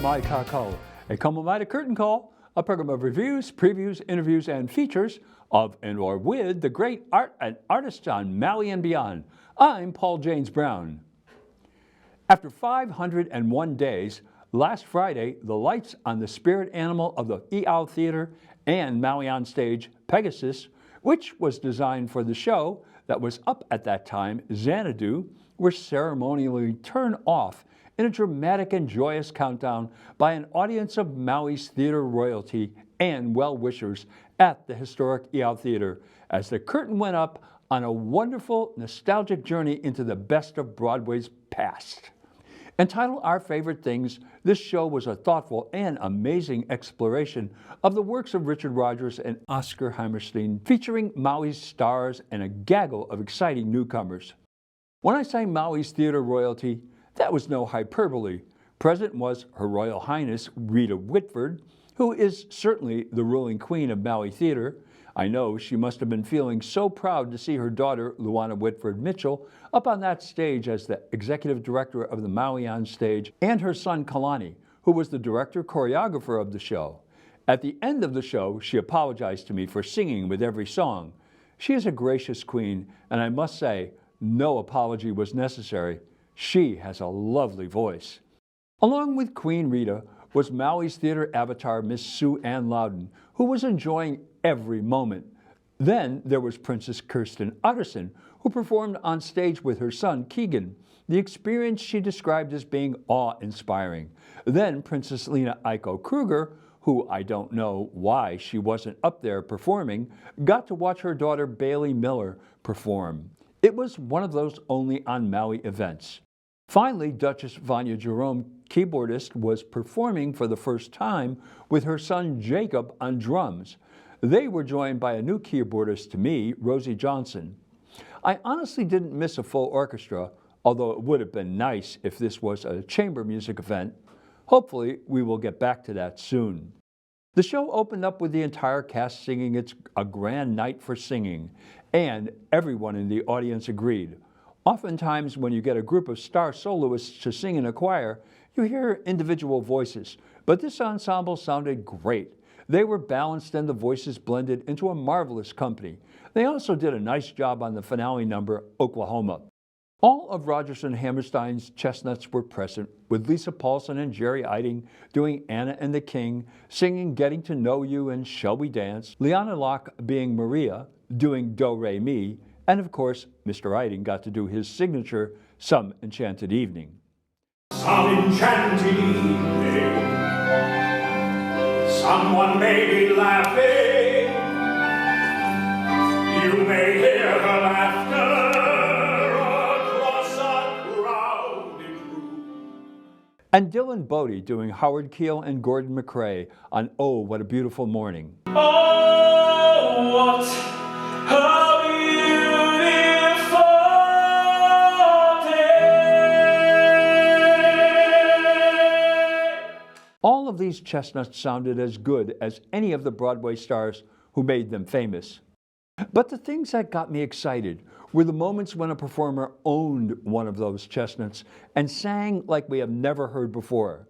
My Call, a Comomata Curtain Call, a program of reviews, previews, interviews, and features of and or with the great art and artists on Maui and beyond. I'm Paul James Brown. After 501 days, last Friday, the lights on the spirit animal of the I'au Theater and Maui on Stage, Pegasus, which was designed for the show that was up at that time, Xanadu, were ceremonially turned off in a dramatic and joyous countdown by an audience of Maui's theater royalty and well-wishers at the historic I'au Theater as the curtain went up on a wonderful, nostalgic journey into the best of Broadway's past. Entitled Our Favorite Things, this show was a thoughtful and amazing exploration of the works of Richard Rodgers and Oscar Hammerstein, featuring Maui's stars and a gaggle of exciting newcomers. When I say Maui's theater royalty, that was no hyperbole. Present was Her Royal Highness Rita Whitford, who is certainly the ruling queen of Maui Theater. I know she must have been feeling so proud to see her daughter, Luana Whitford Mitchell, up on that stage as the executive director of the Maui on Stage, and her son Kalani, who was the director-choreographer of the show. At the end of the show, she apologized to me for singing with every song. She is a gracious queen, and I must say, no apology was necessary. She has a lovely voice. Along with Queen Rita was Maui's theater avatar, Miss Sue Ann Loudon, who was enjoying every moment. Then there was Princess Kirsten Utterson, who performed on stage with her son, Keegan. The experience she described as being awe-inspiring. Then Princess Lena Aiko Kruger, who I don't know why she wasn't up there performing, got to watch her daughter Bailey Miller perform. It was one of those only on Maui events. Finally, Duchess Vanya Jerome, keyboardist, was performing for the first time with her son Jacob on drums. They were joined by a new keyboardist to me, Rosie Johnson. I honestly didn't miss a full orchestra, although it would have been nice if this was a chamber music event. Hopefully, we will get back to that soon. The show opened up with the entire cast singing "It's a Grand Night for Singing," and everyone in the audience agreed. Oftentimes, when you get a group of star soloists to sing in a choir, you hear individual voices, but this ensemble sounded great. They were balanced and the voices blended into a marvelous company. They also did a nice job on the finale number, Oklahoma. All of Rodgers and Hammerstein's chestnuts were present, with Lisa Paulson and Jerry Eiting doing Anna and the King, singing Getting to Know You and Shall We Dance, Liana Locke being Maria, doing Do Re Mi, and of course, Mr. Eiting got to do his signature, Some Enchanted Evening. Some enchanted evening, someone may be laughing. You may hear her laughter across a crowded room. And Dylan Bodie doing Howard Keel and Gordon McRae on Oh, What a Beautiful Morning. Oh, what a beautiful day. All of these chestnuts sounded as good as any of the Broadway stars who made them famous. But the things that got me excited were the moments when a performer owned one of those chestnuts and sang like we have never heard before,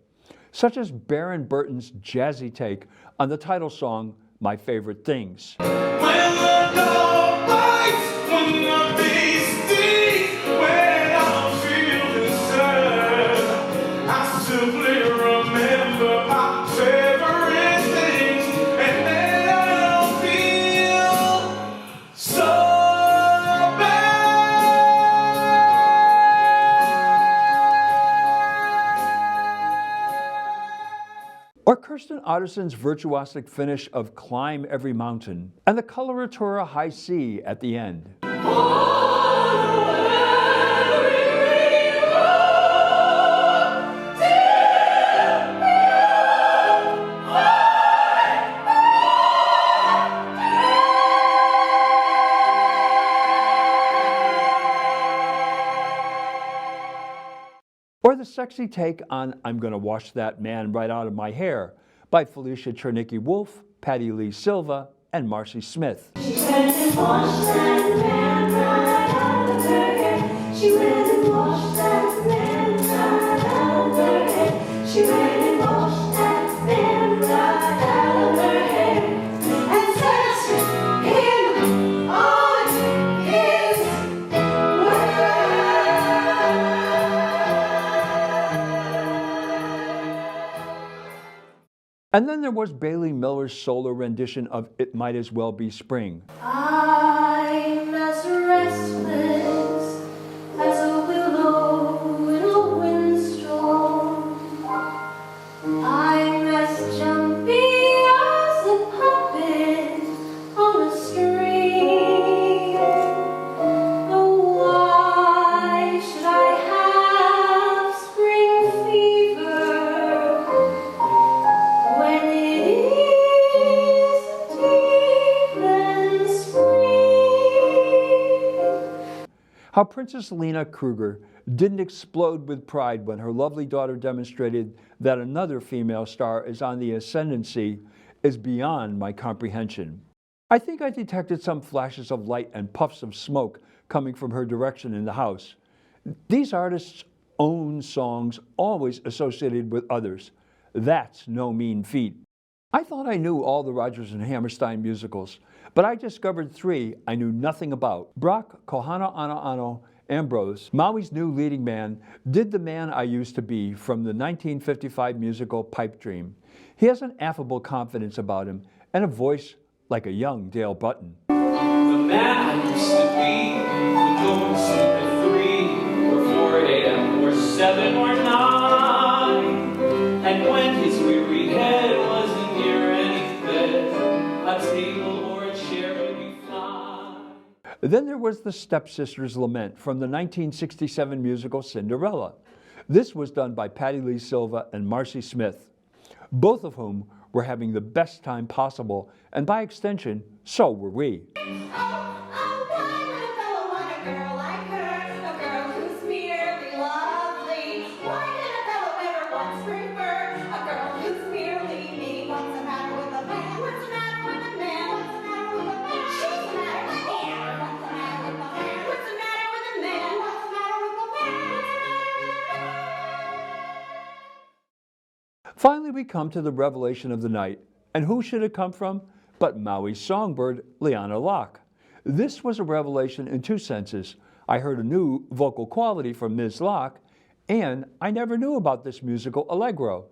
such as Baron Burton's jazzy take on the title song, My Favorite Things. When the dog bites, when the bee stings, when I'm feeling sad, I simply remember my favorite things, and then I'll feel so bad. Or Kirsten Otterson's virtuosic finish of Climb Every Mountain, and the coloratura High C at the end. Or the sexy take on I'm Gonna Wash That Man Right Out of My Hair by Felicia Chernicki Wolf, Patti Lee Silva, and Marcy Smith. She went and washed that man right out of her hair. She went and washed that man right out of her hair. She went and washed And then there was Bailey Miller's solo rendition of It Might As Well Be Spring. I'm as restless as a willow in a windstorm. I'm as jumpy as a puppet on a string. Oh, why should I have spring fever when it isn't even spring? How Princess Lena Kruger didn't explode with pride when her lovely daughter demonstrated that another female star is on the ascendancy is beyond my comprehension. I think I detected some flashes of light and puffs of smoke coming from her direction in the house. These artists own songs always associated with others. That's no mean feat. I thought I knew all the Rodgers and Hammerstein musicals, but I discovered three I knew nothing about. Brock Kohana Ana Ano Ambrose, Maui's new leading man, did The Man I Used to Be from the 1955 musical Pipe Dream. He has an affable confidence about him and a voice like a young Dale Button. The man I used to be would go to sleep at 3 or 4 a.m. or 7 or 9. And when his weary head wasn't near any bed, a table or a chair would be fine. Then there was the Stepsisters' Lament from the 1967 musical Cinderella. This was done by Patti Lee Silva and Marcy Smith, both of whom were having the best time possible, and by extension, so were we. Finally, we come to the revelation of the night. And who should it come from but Maui's songbird, Leanna Locke. This was a revelation in two senses. I heard a new vocal quality from Ms. Locke, and I never knew about this musical Allegro,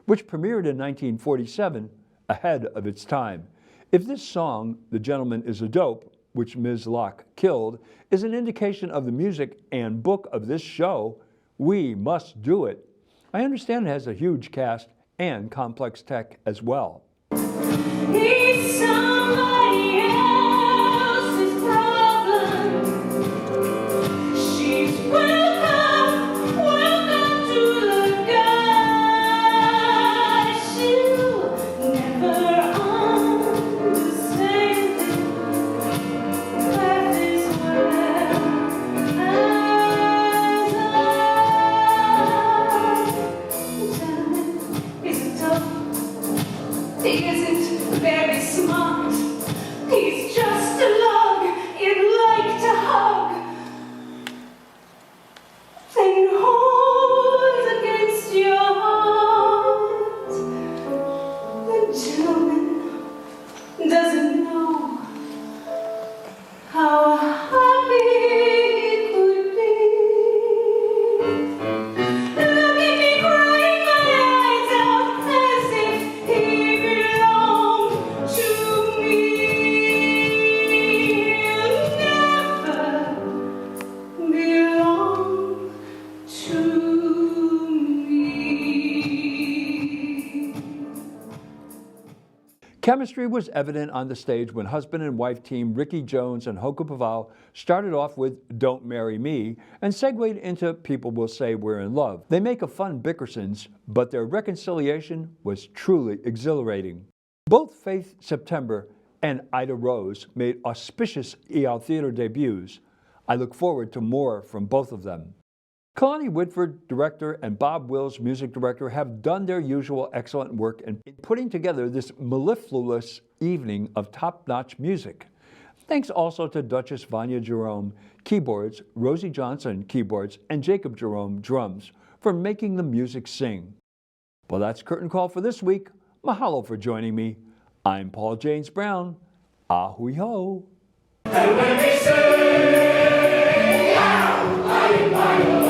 which premiered in 1947, ahead of its time. If this song, The Gentleman is a Dope, which Ms. Locke killed, is an indication of the music and book of this show, we must do it. I understand it has a huge cast and complex tech as well. He's somebody else's problem. She's welcome, welcome to the guys. She'll never understand that is well as I. The gentleman is tough. He isn't very smart. He's just a log you'd like to hug and hold against your heart. The gentleman doesn't know how happy he could be. Look at me crying my eyes out as if he belonged to me. He'll never belong to me. Chemistry was evident on the stage when husband and wife team Ricky Jones and Hoku Pavao started off with Don't Marry Me and segued into People Will Say We're in Love. They make a fun Bickersons, but their reconciliation was truly exhilarating. Both Faith September and Ida Rose made auspicious EL Theater debuts. I look forward to more from both of them. Kalani Whitford, director, and Bob Wills, music director, have done their usual excellent work in putting together this mellifluous evening of top-notch music. Thanks also to Duchess Vanya Jerome, keyboards, Rosie Johnson, keyboards, and Jacob Jerome, drums, for making the music sing. Well, that's Curtain Call for this week. Mahalo for joining me. I'm Paul James Brown. Ahui ho. And when they say, "Ow, I